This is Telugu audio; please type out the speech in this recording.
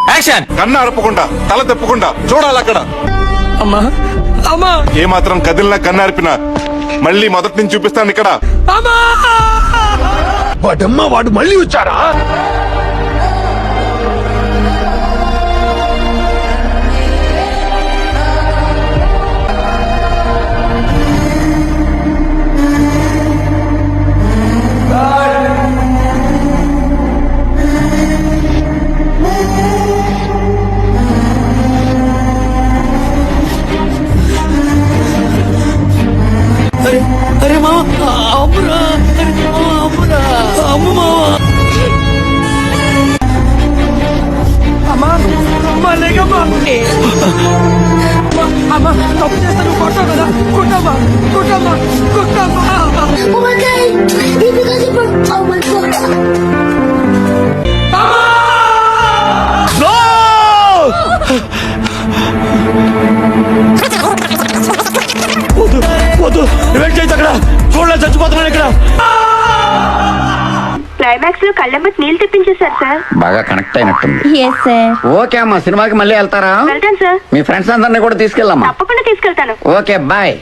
యాక్షన్. కన్ను అరపకుండా తల తెప్పకుండా చూడాలి అక్కడ. అమ్మా అమ్మా ఏ మాత్రం కదిలినా కన్ను అరిపినా మళ్ళీ మొదటి నుంచి చూపిస్తాను ఇక్కడ. అమ్మా. వాడమ్మా వాడు మళ్ళీ వచ్చారా? అరే మామ అమ్మురా. అరే మామ అమ్మురా. అమ్ము మామ. అమ్మా అమ్మా లేకమ్మా. అమ్మా తప్పు చేస్తాను కొట్టావు కదా. కొట్టమ్మా కొట్టమ్మా కొట్టమ్మా. Oh my god! He because he broke. Oh my god! వద్దు వెయిట్ చేయి అక్కడ. చూడలే చచ్చిపోతున్నాను ఇక్కడ. క్లైమాక్స్ లో కళ్ళెమ్మటి నీళ్ళు తెప్పించేశారు సార్. బాగా కనెక్ట్ అయినట్టుంది. Yes sir. ఓకే అమ్మా, సినిమాకి మళ్ళీ వెళ్తారా? వెళ్తాను సార్. మీ ఫ్రెండ్స్ అందరినీ కూడా తీసుకెళ్ళమ్మా. తప్పకుండా తీసుకెళ్తాను. Okay bye.